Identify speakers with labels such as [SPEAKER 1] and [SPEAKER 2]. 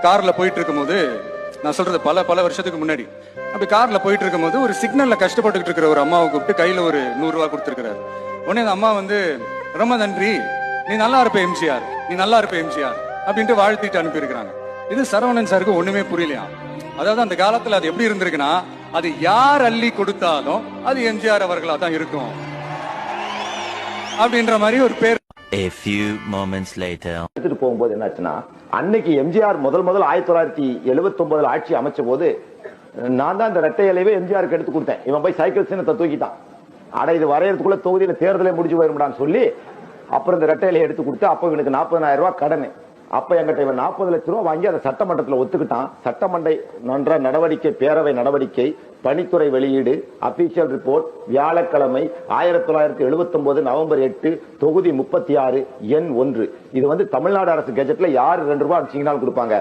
[SPEAKER 1] கார்ல போயிட்டு இருக்கும்போது, நான் சொல்றது பல வருஷத்துக்கு முன்னாடி, அப்படி கார்ல போயிட்டு இருக்கும்போது ஒரு சிக்னல்ல கஷ்டப்பட்டுக்கிட்டு இருக்கிற ஒரு அம்மாவை கூப்பிட்டு கையில ஒரு 100 ரூபாய் கொடுத்துருக்காரு. உடனே அந்த அம்மா வந்து, ரொம்ப நன்றி, நீ நல்லா இருப்ப எம்ஜிஆர், நீ நல்லா இருப்ப எம்ஜிஆர் அப்படின்ட்டு வாழ்த்திட்டு அனுப்பியிருக்கிறாங்க. இது சரவணன் சாருக்கு ஒண்ணுமே புரியலையா. அதாவது அந்த காலத்துல அது எப்படி இருந்திருக்குன்னா, அது யார் அள்ளி கொடுத்தாலும் அது எம்ஜிஆர் அவர்களா தான் இருக்கும் அப்படின்ற மாதிரி ஒரு பேர்.
[SPEAKER 2] A few moments later.
[SPEAKER 3] எடுத்துட்டு போகும்போது என்னாச்சுன்னா, அன்னைக்கு எம்ஜிஆர் முதல் 1979 ஆட்சி அமைச்ச போது நான் தான் இந்த ரெட்டை இலையவே எம்ஜிஆருக்கு எடுத்து கொடுத்தேன். இவன் போய் சைக்கிள் சின்னத்தை தூக்கிட்டான். அட இது வரையறதுக்குள்ள தொகுதியில தேர்தலே முடிஞ்சு போயிரும்டான்னு சொல்லி அப்புறம் இந்த ரெட்டை இலையை எடுத்து கொடுத்து, அப்ப இவனுக்கு 40,000 ரூபாய் கடன். அப்ப எங்கிட்ட இவன் 40 லட்சம் ரூபாய் வாங்கி அதை சட்டமன்றத்தில் ஒத்துக்கிட்டான். சட்டமன்ற நடவடிக்கை, பேரவை நடவடிக்கை, பணித்துறை வெளியீடு, அபிஷியல் ரிப்போர்ட், வியாழக்கிழமை 1979 நவம்பர் 8, தொகுதி 36, எண் 1. இது வந்து தமிழ்நாடு அரசு கெஜெட்ல யாரு 2 ரூபாய் சிக்னல் கொடுப்பாங்க.